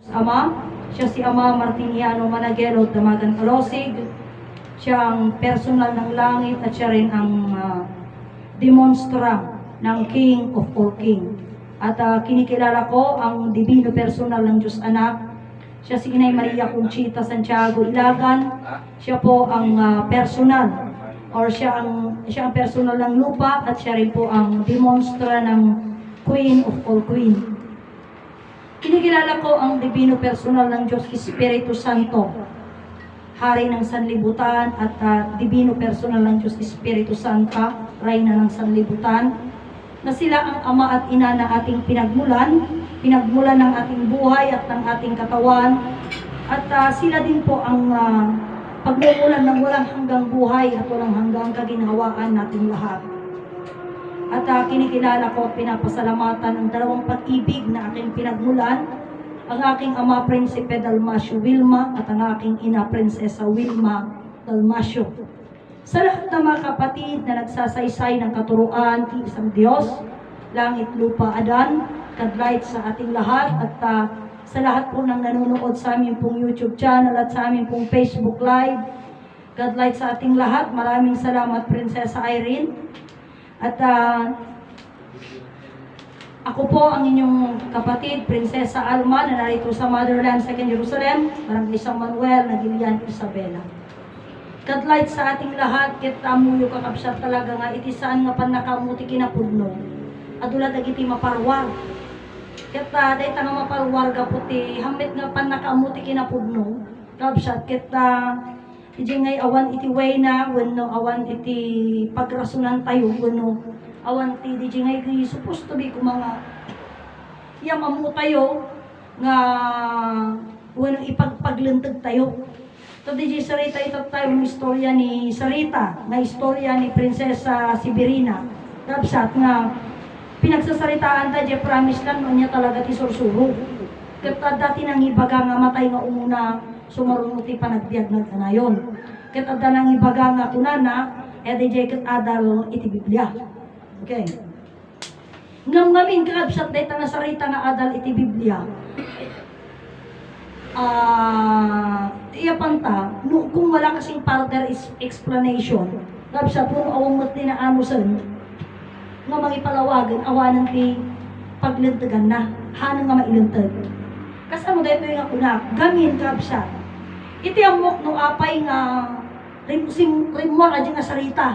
Ama, siya si Ama Martiniano Managelo Damagan Kalosig. Siya ang personal ng langit at siya rin ang demonstra ng King of all King. At kinikilala ko ang divino personal ng Diyos Anak. Siya si Inay Maria Conchita Santiago Ilagan. Siya po ang personal or siya ang personal ng lupa at siya rin po ang demonstra ng Queen of all Queen. Kinikilala ko ang divino personal ng Diyos Espiritu Santo, Hari ng Sanlibutan at divino personal ng Diyos Espiritu Santa, Reyna ng Sanlibutan, na sila ang ama at ina na ating pinagmulan ng ating buhay at ng ating katawan, at sila din po ang pagmumulan ng walang hanggang buhay at walang hanggang kaginhawaan nating lahat. At kinikilala ko at pinapasalamatan ang dalawang pag-ibig na aking pinagmulan, ang aking ama Prinsipe Dalmasio Wilma at ang aking ina Prinsesa Wilma Dalmasio. Sa lahat ng mga kapatid na nagsasaysay ng katuruan, isang Diyos, langit, lupa, adan, kadlight sa ating lahat, at sa lahat po ng nanonood sa aming pong YouTube channel at sa aming pong Facebook Live, kadlight sa ating lahat. Maraming salamat, Prinsesa Irene. At ako po ang inyong kapatid, Prinsesa Alma, na narito sa Motherland, Second Jerusalem, Barangay San Manuel, Nagilian, Isabela. Kadlight sa ating lahat, ket amuyo kakabsat talaga nga, iti saan nga pan nakamuti kinapudno. Adula dagiti maparwar. Ket dahit nga maparwar gaputi, hamit nga pan nakamuti kinapudno. Kabsat, ket iti ngay awan iti way na, wenno awan iti pagrasunan tayo, wenno awan ti di ngay supposed to be kung mga yamamu tayo nga wenno ipagpaglenteg tayo. So di Sarita ito tayo ng istorya ni Sarita, na istorya ni Prinsesa Sibirina. Kapsat nga pinagsasaritaan ta di promise lang niya talaga ti sursuro. Kapta dati nang ibaga nga matay nga umuna sumarunod ti panagbiag na kanayon. Ket adda nang ibaga nga kunana, edi ket adal iti Biblia. Okay. Ngam-ngamin kakabsat dayta nga sarita nga adal iti Biblia. Iyapanta, kung wala kasing further explanation, kakabsat kung awang mat ni na amusan, nga magipalawagan, awanan ti paglentegan na, hanang nga mailenteg. Kasano dito yung akunak, gamin kakabsat. Iti amok no apay nga rimor aja nga sarita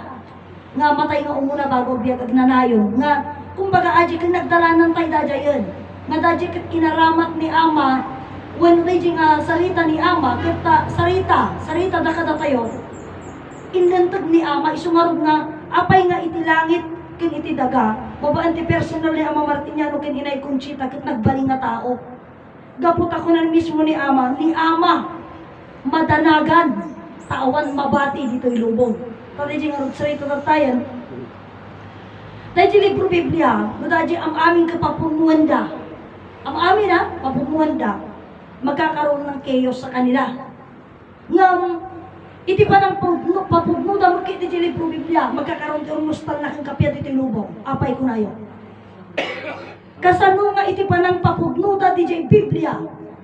nga matay nga umuna bago biyag agnanayon nga kumbaga aja kang nagdalanan tay dajayon nga daja ket kinaramat ni ama when daja nga sarita ni ama ket sarita da kada tayo inlenteg ni ama isumarog nga apay nga iti langit ken iti daga babaan ti personal ni Ama Martiniano ken Inay Conchita ket nagbaling nga tao gapot ako nan mismo ni ama madanagan, tawan mabati dito ilubong. Tadi nga sarita tayo. Dahil libro Biblia, dahil ang aming kapapumuanda, ang amin papumuanda, magkakaroon ng chaos sa kanila. Nga, iti pa ng papumuda mo kiti di libro Biblia, magkakaroon ng mustal na kang kapya dito ilubong. Apay ko na yun. Kasano nga iti pa ng papumuda di Biblia,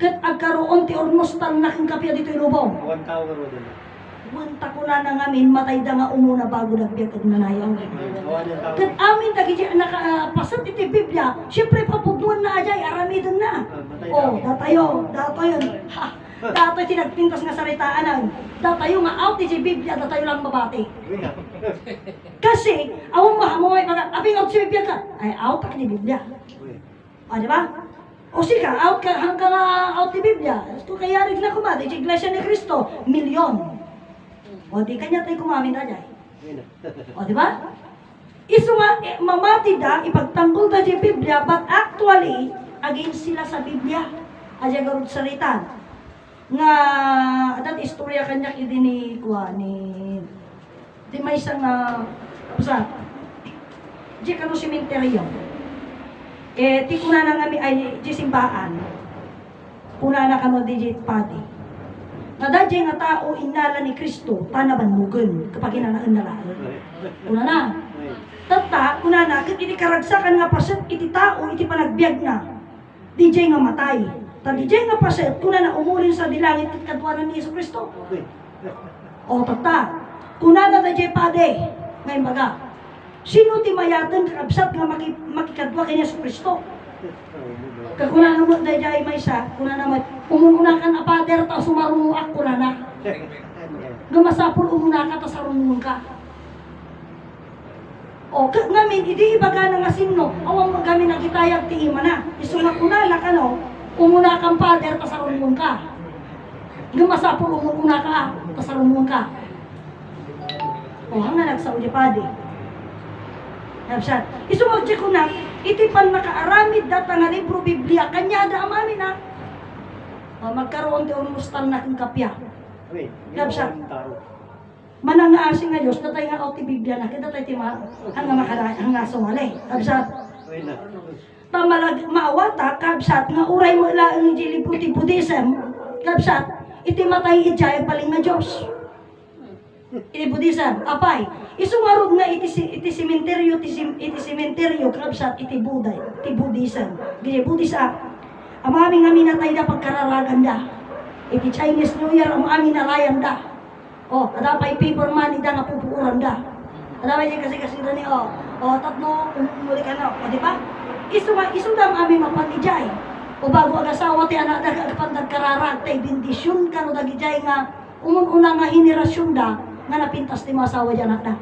ket agkaroon ti ornostal na kang kapya dito ilubong. One tao nga ro din. Wanta ko na ngamin, matay da nga umuna bago nagbiag at nanayang. Ket amin dagi nakapasat iti Biblia, siyempre papugnuan na ajay, aramidon na. Datayo. Datoy tinagpintas nga saritaan. Datayo nga out iti Biblia, datayo lang mabati. Kasi, awang mahamay pag abing out si Biblia ka, ay out ka ni Biblia. Di ba? O sika, out ka, hanggang out ni Biblia. Ito kaya rin na kumada, di Iglesia ni Cristo, milyon. O di kanya tayo kumamin na dyan. O di ba? Iso nga, mamati da, ipagtanggol da di Biblia, but actually, against sila sa Biblia. Adya garod saritan. Nga, adat istorya kanya kiti ni di may isang, di kano simenteryo. Ti kuna na nga ay di simbaan. Kuna na kano di pati. Nadadya nga tao inala ni Kristo tanaban mugen kapag inanaan na lang. Kuna na. Tata, kuna na, iti karagsakan nga paset iti tao iti panagbiag na. DJ nga matay. Tadi dyan nga paset, kuna na umulin sa dilangit at kadwanan ni Yesu Kristo. O tata, kuna na dyan pade, ngayon baga. Sino ti mayatan kakabsat nga makikadwa kay Yesu Kristo? Kakuna na mo dyan may isa, kuna naman, umunakan a pader, ta sumarumuak kuna na. Gumasapol umuna ka, ta sarumung ka. O, ngamin, hindi ibaga na nga sinno, awang magamin ang kitayag ti ima na. Iso nga kuna na ka no, umuna kang pader, tasarungon ka. Gumasapol umuna ka, tasarungon ka. O, hanga nagsauli padi. Napsat. Isumagdi ko na, itipan nakaaramid data nga libro Biblia, kanya da amamin na. O, magkaroon ti umustan na kong kapya. Napsat. Manangaasing nga Diyos, datay nga o ti Biblia na, kita tayo ti hanga makaraan, hanga sumali. Napsat. Maawata, kabsat, nga uray mo ilaan ng libro ti Buddhism, kabsat, iti matay ijay paling nga Diyos. Iti Buddhism, apay, isungarod nga iti sementeryo, kabsat, iti Buday, iti Buddhism. Gini Buddhism, ang aming minatay na pagkararagan da. Iti Chinese New Year, ang aming nalayan da. O, adapay paper money da nga pupuuran da. Adapay kasi na ni, tatlo, muli ka na, o, di ba? Isudang amin mapandijay. O bago agasawa ti anak da kagpandag kararag, tay bindisyon ka no dagijay nga umun-una nga henerasyon da nga napintas ti masawa di anak da.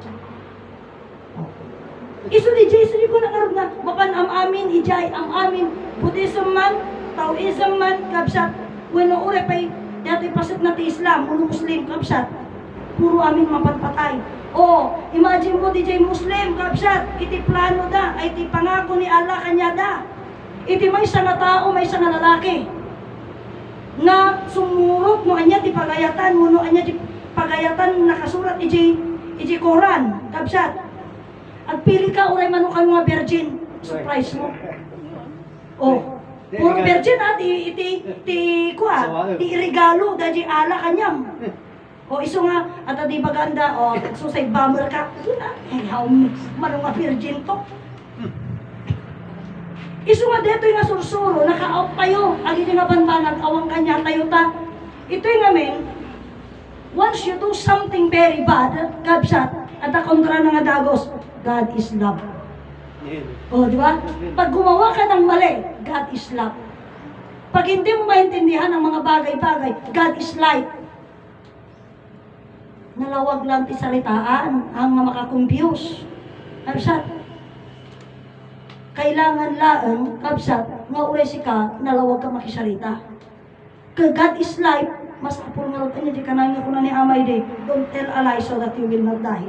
Isudi ko na karog nga mapan amin ijay am amin Buddhism man, Taoism man, kabsat weno ure pay dati pasit na ti Islam, uno Muslim kabsat. Puro amin mapatpatay. O, imagine mo DJ Muslim, kabsat, iti plano da, ay iti pangako ni Allah kanya da. Iti may isa na tao, may isa na lalaki. Na sumurot mo anya ti pagayatan, mo no anya ti pagayatan nakasurat iti Quran, kabsat. At pili ka, uray manukan mga virgin, surprise mo. O, puro virgin ha, ti regalo, dahi Allah kanyang. O iso nga, at di baganda, o suicide bomber ka, marong nga virgin to. Iso nga dito nga sursuro, naka-out tayo, agi nga banbanag, awang kanya tayo ta. Ito yung amin, once you do something very bad, kabsat, at kontra na nga dagos, God is love. O, di ba? Pag gumawa ka ng mali, God is love. Pag hindi mo maintindihan ang mga bagay-bagay, God is light. Nalawag lang ti salitaan ang makakumpiyos. Kabsat. Kailangan laang, kabsat, nga uray ka, nalawag ka makisalita. Kaya God is life, mas apol nga rin niya, di ka na nga kuna ni Amay de, don't tell a lie so that you will not die.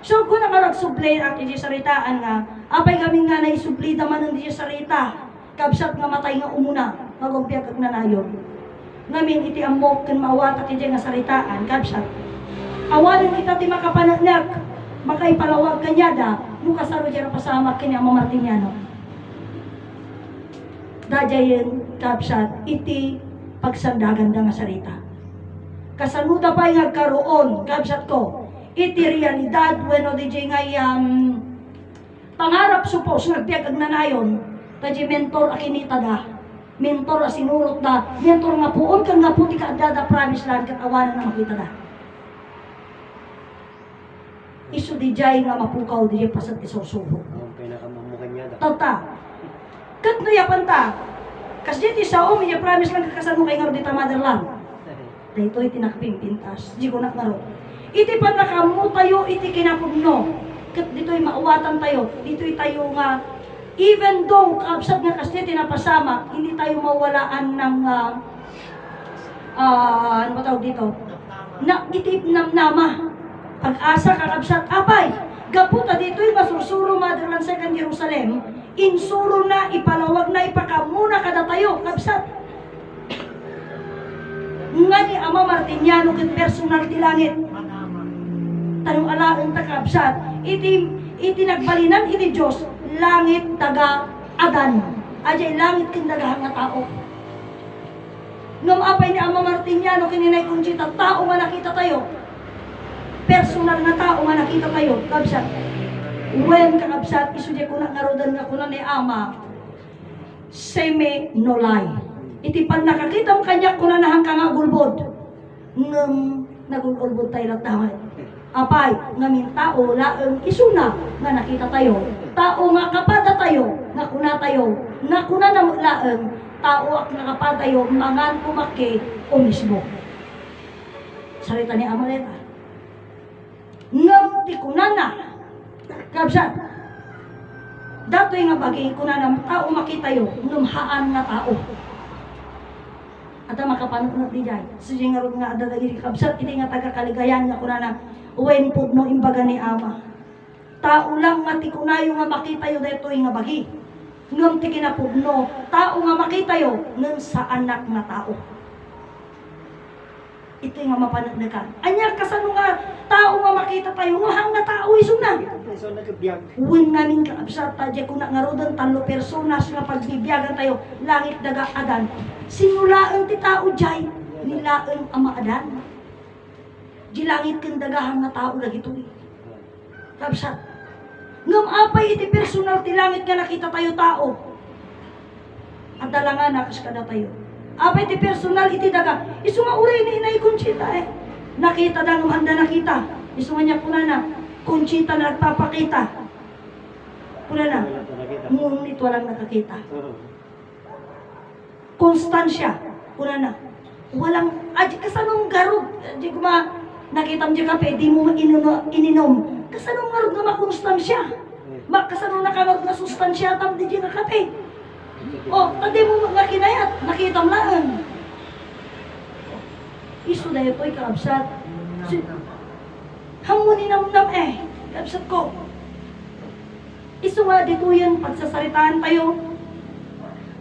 So, kung nakarag-sublay ang di salitaan nga, apay kami nga naisubli naman ang di salita, kabsat nga matay nga umuna, magumpiyak at nanayon. Ngamin iti amok kan maawata ti nga salitaan kabsat. Awalan ita ti makapanagnak, makaipalawag kanya da, mukasaro dyan pasama kanya Martiniano. Dajayin kabsat iti pagsandagan da nga salita. Kasanuda pa nga karoon kabsat ko, iti realidad wenno di nga pangarap supos nagtiag agnanayon, taji mentor akinita da. Mentor a sinurot da, mentor nga puon kang nga puti ka adada promise land kat awanan na makita da. Isu di jay nga mapukaw di jay pasat isursubo. Ang pinakamamukan niya da. Tata, kat no yapan ta, kas di ti sao, may promise lang kakasano kay nga di tamadan lang. Dahito iti nakpimpintas, di ko naknaro. Iti pa nakamu tayo, iti kinapugno. Kat dito'y maawatan tayo, dito'y tayo nga even though kaabsat nga kasi tinapasama, hindi tayo mawalaan ng ano ba tawag dito? Na itip namnama. Pag-asa kakabsat, apay, gaputa dito yung masursuro Motherland Second Jerusalem, insuro na, ipalawag na, ipakamuna kada tayo, kabsat. Nga ni Ama Martiniano ket personal ti langit. Tanong alaan ta kabsat, iti nagbalinan iti Diyos, langit taga adan. Ajay langit kin daga nga tao. Ngam apay ni Ama Martiniano kininay Conchita, tao nga nakita tayo. Personal na tao nga nakita tayo, kabsat. When kakabsat, isudya ko na narodan nga ko na ni Ama, semi-nolay. Iti pan nakakita mo kanya kunanahan ka nga gulbod. Ngam nagulbod tayo lang tawad. Apay, ngamin tao, laeng isuna nga nakita tayo. Tao nga kapada tayo, nga kuna tayo. Nga kuna na laeng, tao at nga kapada tayo, mangan kumaki o mismo. Salita ni Amaleta. Ngam ti kunana. Kabsat. Dato'y nga bagay kunana, tao makita yo, numhaan nga tao. At ang makapanot di dyan. Sige nga rin nga adadagiri kabsat, hindi nga taga-kaligayan nga kunana, uwen po no imbaga ni Ama. Tao lang nga ti kunayo nga makita yo, dato'y nga bagi. Ngam ti kinapudno, tao nga makita yo, ngam sa anak nga tao. Ito nga mapanagdagan. Anya kasano nga tao nga makita tayo, nga nga tao isuna. So, nagabiyag. Uwin namin kaabsat, tadya kung ngarodan talo personas nga pagbibiyagan tayo, langit daga adan. Sinulaan ti tao jay, nilaan ama adan. Di langit kang dagahan nga tao lagi ito. Kaabsat. Ngam apay iti personal ti langit nga nakita tayo tao. At dalangan nakas kada tayo. Apay ti personal iti daga. Isu nga uray ni Inay Conchita eh. Nakita da ng anda nakita. Isu nga niya kunana. Conchita na nagpapakita. Kunana. Ngunit walang nakakita. Konstansya. Kunana. Walang, kasanong garod. Di ko nakita mo di kape, di mo ininom. Kasanong garod nga makonstansya. Kasanong nakanod na sustansya tam di nga kape. Oh, tadi mo nga kinayat, nakita mo lang. Isu na ito'y kaabsat. Hamunin namnam eh, kaabsat ko. Isu nga dito yan, pagsasaritaan tayo.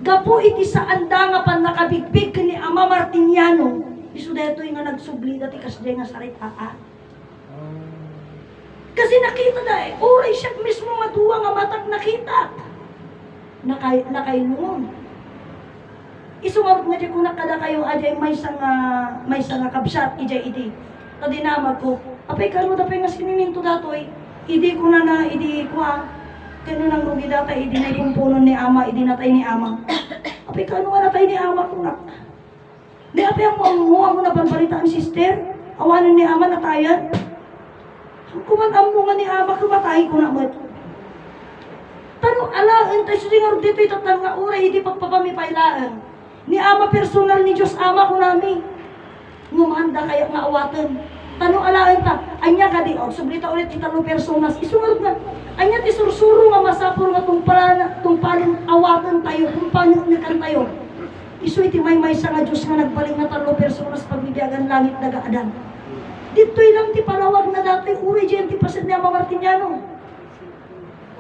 Gapo iti sa anda nga pan nakabigbig ni Ama Martiniano. Isu na ito'y nga nagsubli dati kasde nga saritaan. Kasi nakita na eh, oray siya mismo matuwa nga matag nakita. Nakailungon. Isumarot nga di ko nakada kayo ajay may nga kabsat ijay idi. Tadi namag ko, apay karo dapay nga siniminto datoy. Idi ko na idi ko ha. Kano nang rugi data idi na kumpunon ni Ama, idi natay ni Ama. Apay kano nga natay ni Ama ko na. Di apay ang mo na banbalitaan sister. Awanan ni Ama natayan. Kuman-amungan ni Ama kumatay ko na mo. Tano alaan tayo siya nga dito itatang nga oray, hindi pagpapamipailaan. Ni Ama personal ni Diyos Ama ko nami. Ngumanda kaya nga awatan. Tano alaan ta, anya ka di, sublita ulit italo personas, isunod nga. Anya ti sursuro nga masapor nga tungpalan awatan tayo, tungpalan tayo. Isu iti may sa nga Diyos nga nagbaling na talo personas pagbibiyagan langit dagaadan. Dito'y lang ti palawag na dati, uri dyan ti pasid ni Ama Martiniano.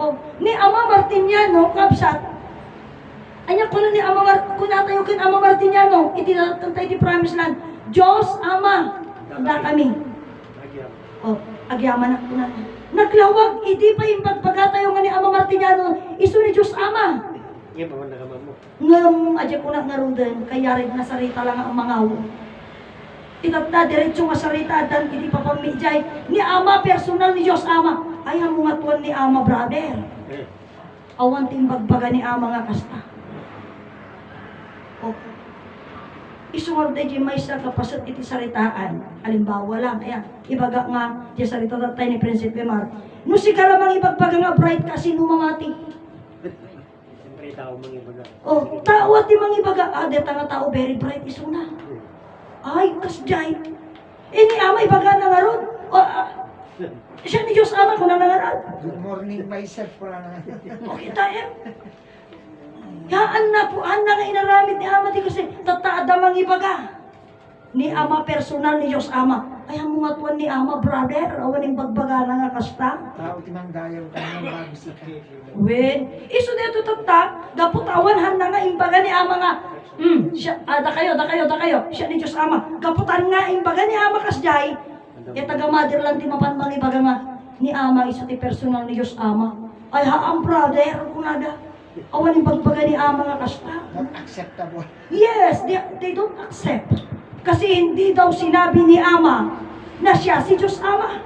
Oh, ni Ama Martiniano, kabsat. Anya ko na ni kunatayo kin Ama Martiniano, iti natantay di promise land. Diyos Ama, handa kami. Oh, agyaman na ko na. Naglawag, hindi pa yung pagpagatayo nga ni Ama Martiniano, iso ni Diyos Ama. Yan pa man nakamam mo. Ngam, adya ko na ngarudan, kaya rin na sarita lang ang mga awo. Itatna, diretso nga sarita, dan hindi pa pamijay. Ni Ama, personal ni Diyos Ama. Ay, ang mga tuwan ni Ama, brother. Awan timbagbaga ni Ama nga kasta. O, isuwag tayo may sa kapasat iti saritaan. Halimbawa lang, ayan, ibaga nga, di sarita tayo ni Prinsipe Mar. No si kalamang ibagbaga nga bright kasi numamati. Siyempre, tao mga ibaga. O, tao at imang ibaga, deta nga tao very bright, iso na. Ay, kasjay. Ni Ama ibaga na nga ron. Siya ni Diyos Ama ko na nangarad. Good morning myself pala na. Okay tayo. Yaan na po, na nga inaramid ni Ama di kasi tataadamang ibaga. Ni Ama personal ni Diyos Ama. Ay, ang mga tuwan ni Ama, brother, awan yung bagbaga na nga kasta. Tao timang dayaw tayo bago si Wen, iso dito tata, gapot awanhan na nga imbaga ni Ama nga. Siya, da kayo. Siya ni Diyos Ama. Gaputan nga imbaga ni Ama kasjay. Ya taga motherland ti mapanbang ibaga nga ni Ama iso ti personal ni Diyos Ama. Ay haam brother kunada. Awan yung bagbaga ni Ama nga kasta. not acceptable. Yes, they don't accept. Kasi hindi daw sinabi ni Ama na siya si Diyos Ama.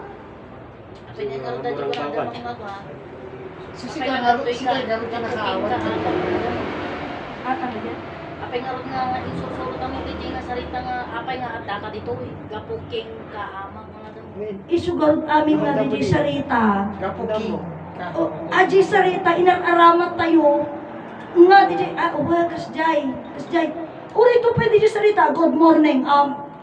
Sisigaw ka nakaawan. At ano yan? Apay nga ron nga insursurot ang hindi nga sarita nga apay nga adda ka dito eh. Gapuking kaamang mga ganun. Men, Isugal amin nga di sarita. Kapuking. O, aji sarita, inararamat tayo. Nga di kasjay. Uri ito pwede di sarita, good morning.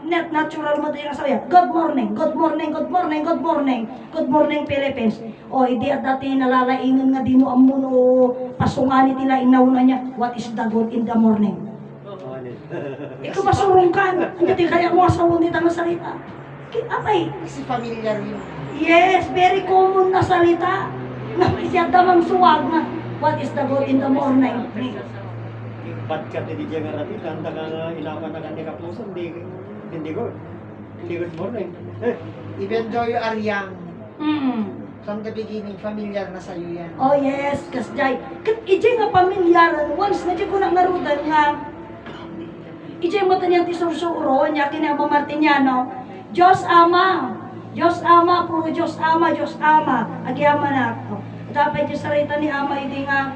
Net natural mo din ang sabi. Good morning, good morning, good morning, good morning. Good morning, Philippines. O, hindi at dati nalalaingan nga di mo amun o pasungani nila inauna niya. What is the good in the morning? Ikaw masurong ka. Hindi kaya mo asawon nito ang salita. Amay. Kasi familiar yun. Yes, very common na salita. Na siya damang suwag na. What is the good in the morning? ba't ka hindi dyan nga rapid, handa ka nga ilawan na kanya kapuso, hindi good morning. Even though you are young, Mm. from the beginning, familiar na sa'yo yan. Oh yes, kasjay. Kat ije nga pamilyaran, once na di ko na ngarudan nga, ije mo taniyang tisursuuro, niya kinama Martiniano, Diyos Ama, puro Diyos Ama, agyama na ako. Dapat yung sarita ni Ama, hindi nga,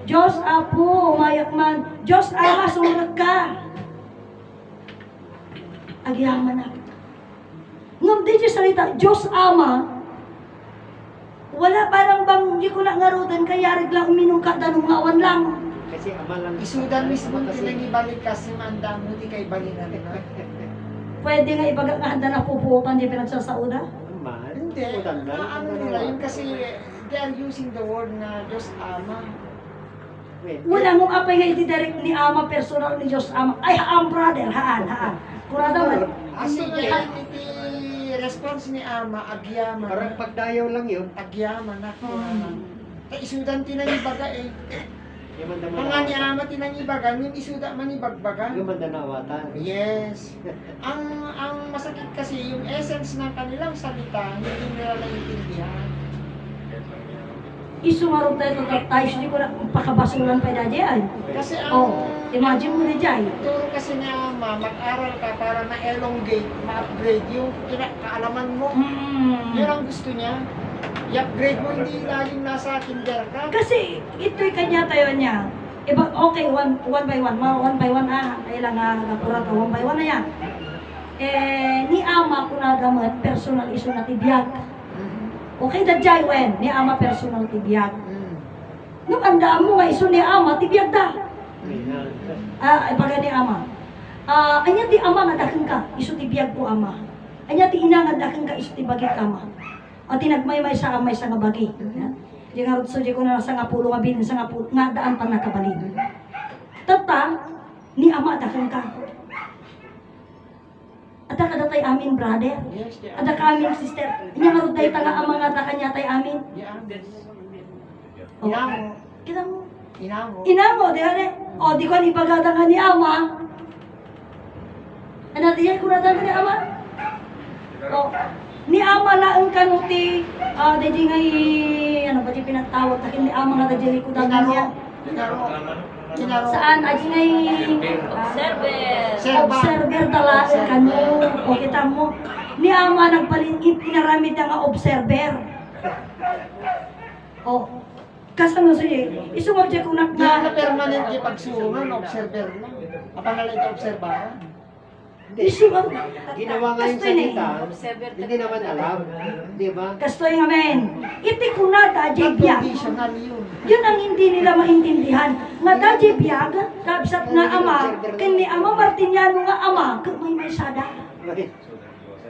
Diyos Apo, umayak man, Diyos Ama, sumunod ka. Agyama na. Ngam di yung salita, Diyos Ama, wala parang bang hindi ko na ngarudan, kaya reglang uminong ka, danong ngawan lang. Kasi ama lang. Isudan mismo Kasi- tinangibalik kasi manda mo di kay balinan na. Pwede nga ibaga nga handa na pupukan, di pinagsasauda. Mahal. Hindi, Utan lang. ano nila yun kasi they are using the word na Diyos Ama. Wait. Wala mong apay nga iti-direct ni Ama, personal ni Diyos Ama. Ay, brother, haan. Kurada man. Kasi iti response ni Ama, agyaman. Parang pagdayaw lang yun. Agyaman na. Kaya isudan tinangibaga eh. Yung manda Mga ni manawatan. Ama tinangibagan, yung isuda manibagbagan. Yung manda nawatan. Yes. Ang masakit kasi yung essence ng kanilang salita, hindi nila naiintindihan. Isumarong tayo tayo, hindi ko na pakabasulan pa dyan ay. Kasi Oh, imagine mo na dyan. turo kasi ni Ama, mag-aral ka para ma-elongate, ma-upgrade yung kaalaman mo. Yun ang gusto niya. I-upgrade mo, hindi laging nasa kinder ka. Kasi ito'y kanya tayo niya. Iba, okay, one by one, kailang nakurat ka, one by one na yan. Ni Ama ko na damat, personal iso na tibiyag. Okay, dadjay wen, ni Ama personal tibiyag. Nung andaan mo nga iso ni Ama, tibiyag da. Ibaga ni Ama. Anya ti Ama nga dakeng ka, iso tibiyag ko Ama. Anya ti ina nga dakeng ka, iso tibagi ka Ama. O tinagmay-may sa amay sa nga bagi. Di nga rutso di ko na sa nga pulo nga bilin, sa nga pulo, nga daan pa nakabalin. Tata, ni Ama dakeng ka. Ada ka datay amin, brother. Yes, di Ada ka amin, sister. Inya nga ruday tanga ang mga kanya tay amin. Oh. Inamo. Kita mo. Inamo. Inamo, di ba? O, di ko ni pagada nga ni Ama. Ano, di ko na ni Ama? O, ni Ama laang kanuti, di nga ano ba di pinagtawag, takin ni Ama nga dajali ko dagan niya. Inaro. Inaro. Saan, aji nga Server. observer talaan kanu. O, kita mo, ni Ama nagpalingit, pinaramid nga observer. O, kasano siya, isumag siya kung Di na permanent yung pagsuungan, observer lang. Apa na lang ito obserbahan? isumag, Ginawa nga yung Kastoy na salita, Observer hindi naman alam. Di ba? kastoy nga men, iti kunada, jibya. Conditional yun. Yun ang hindi nila maintindihan. Nga da jibiyag, kabsat nga Ama, kini Ama Martiniano nga Ama, may sada.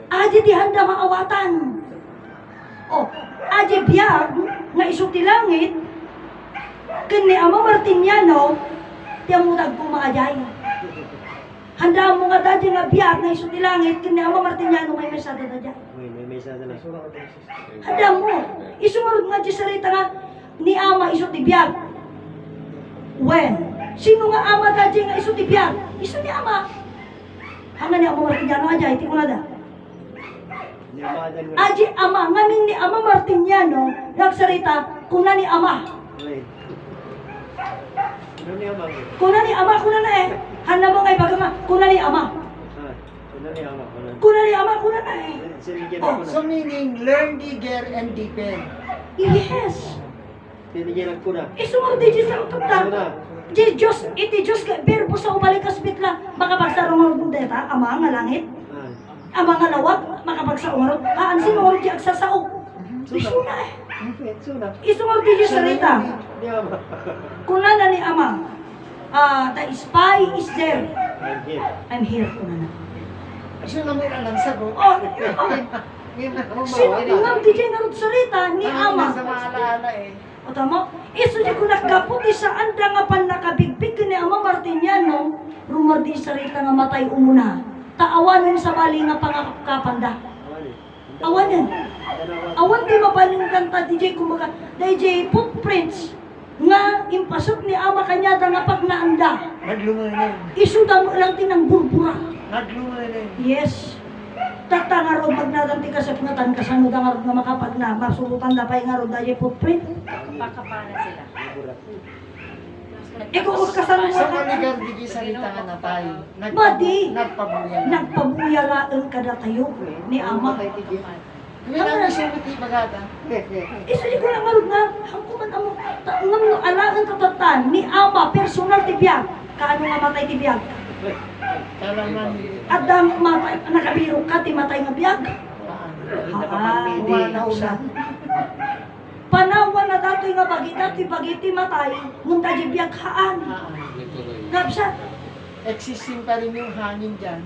Aji di handa maawatan. O, aji biyag, nga isuti langit, kini Ama Martiniano, tiyan mo nagpumaajay. Handa mo nga dadi nga biyag na isuti langit, kini Ama Martiniano may mesada na dyan. May isa na lang. Handa mo, isumarod nga di sarita nga, ni Ama isuti biyag. When? Sino nga Ama dadi nga isuti biyag? Isu ni Ama. Hanga ni Ama Martiniano ajay, iti ko na da. Niamadan mo. Aji Ama, ngamin ni Ama Martiniano, nagsarita, kuna ni Ama. Wait. Ano niya mga? Kuna ni Ama, kuna na eh. Handa mo ngay baga nga, kuna ni Ama. Ano niya mga? Kuna ni Ama, kuna na eh. Sinigyan Oh, ako na. So meaning, learn, digger, and deepen. Yes. Sinigyan ako na. Isumarod di sa Ano utang. na? Di Diyos, iti Diyos, verbo sa ubalik asbitla, makapagsarong deta, ama nga langit, ama nga lawag, makapagsaungarot, haan sinungarot di agsasao. Isuna eh. Sunat. Isungarot di Diyos sarita. Di ama. Kunana ni ama, the spy is there. I'm here. I'm here, kunana. So naman ang sagot. Oh, Ngayon na sino nga di Diyos narot sarita ni ama? Sa maalaala eh. O tamo, iso di ko nagkaputi sa anda nga pan nakabigbig ni ama Martiniano, rumor di sarita nga matay umuna. Taawanin sa bali nga pangakapanda. Awanin. Awan di mabaling kanta DJ kumaga DJ footprints nga impasok ni ama kanya nga pag naanda. Naglumanin. Isuda mo lang tinang burbura. Naglumanin. Yes. Tata nga ron magnadanti ka sa pungatan kasano da nga ron nga makapag na masulutan da pa nga ron DJ footprint. Pakapana sila. Ikaw o kasano mo Sa ka. maligar di salita nga na tayo. Badi. Nagpabuyan. Nagpabuyalaan kada tayo ni ama. Kaya namin sumiti bagata. Isa di ko lang marunong nga, hangkuman amo, ngam alangan katatan ni ama, personal tibiyag. Kaano nga matay tibiyag? Kalaman. Adang matay, nakabiro ka, ti matay nga biyag. Umanaw na. Panawan na dato'y nga bagita, ti bagiti matay, ngunta di biyag haan. Napsa, Existing pa rin yung hangin dyan.